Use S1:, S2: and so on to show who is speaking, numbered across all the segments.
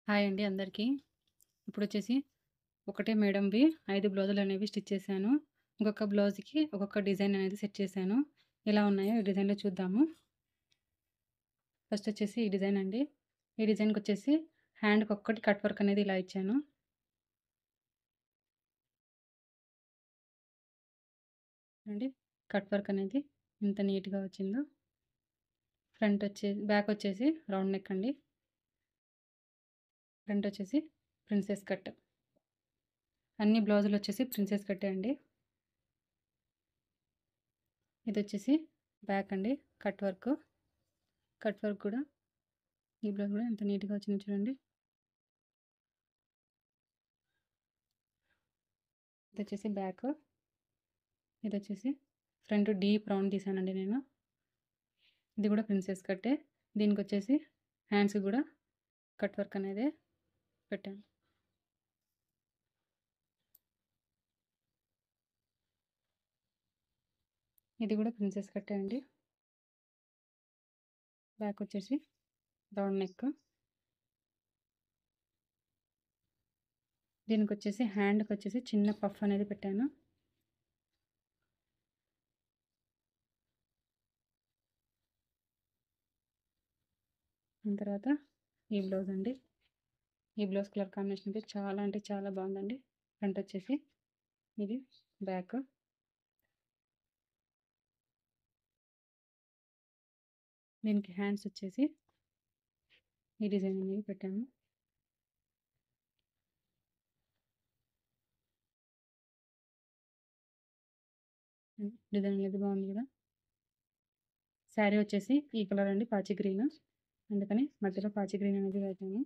S1: Hi అండి అందరికీ. ఇప్పుడొచ్చేసి ఒకటే మేడంవి 5 బ్లౌజులనేవి స్టిచ్ చేశాను. ఒక్కొక్క బ్లౌజ్‌కి ఒక్కొక్క డిజైన్ అనేది సెట్ చేశాను. ఎలా ఉన్నాయో ఈ డిజైన్‌లో చూద్దాము. ఫస్ట్ వచ్చేసి ఈ డిజైన్ అండి. ఈ డిజైన్‌కొచ్చేసి హ్యాండ్‌కొక్కటి కట్ వర్క్ అనేది ఇలా ఇచ్చాను. చూడండి కట్ వర్క్ అనేది ఎంత నీట్‌గా వచ్చిందో. బ్యాక్ వచ్చేసి రౌండ్ నెక్ అండి. ఫ్రంట్ వచ్చేసి ప్రిన్సెస్ కట్. అన్ని బ్లౌజులొచ్చేసి ప్రిన్సెస్ కట్టే అండి. ఇదొచ్చేసి బ్యాక్ అండి. Cut work. కట్ వర్క్ కూడా ఈ బ్లౌజ్ కూడా ఎంత నీట్‌గా వచ్చిందో చూడండి. ఇదొచ్చేసి బ్యాక్. ఇదొచ్చేసి ఫ్రంట్ డీప్ రౌండ్ తీసానండి నేను. ఇది కూడా ప్రిన్సెస్ కట్టే. దీనికొచ్చేసి హ్యాండ్స్‌కి కూడా కట్ వర్క్ అనేది పెట్టాను. ఇది కూడా ప్రిన్సెస్ కట్టే అండి. బ్యాక్ వచ్చేసి రౌండ్ నెక్. దీనికొచ్చేసి హ్యాండ్‌కొచ్చేసి చిన్న పఫ్ అనేది పెట్టాను. దాని తర్వాత ఈ బ్లౌజ్ అండి. ఈ బ్లౌజ్ కలర్ కాంబినేషన్ అయితే చాలా అంటే చాలా బాగుందండి. ఫ్రంట్ వచ్చేసి ఇది బ్యాక్. దీనికి హ్యాండ్స్ వచ్చేసి ఈ డిజైన్ అనేది పెట్టాను. డిజైన్ అనేది బాగుంది కదా. శారీ వచ్చేసి ఈ కలర్ అండి, పాచి గ్రీన్. అందుకని మధ్యలో పాచి గ్రీన్ అనేది వేసాను.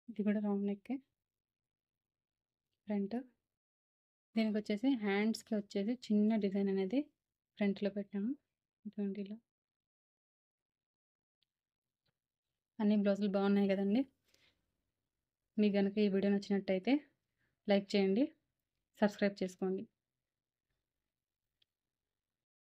S1: ఇది కూడా రౌండ్ నెక్ ఫ్రంట్. దీనికి వచ్చేసి హ్యాండ్స్కి వచ్చేసి చిన్న డిజైన్ అనేది ఫ్రంట్లో పెట్టాము. ఇటువంటి ఇలా అన్ని బ్లౌజులు బాగున్నాయి కదండి. మీకు కనుక ఈ వీడియో నచ్చినట్టయితే లైక్ చేయండి, సబ్స్క్రైబ్ చేసుకోండి.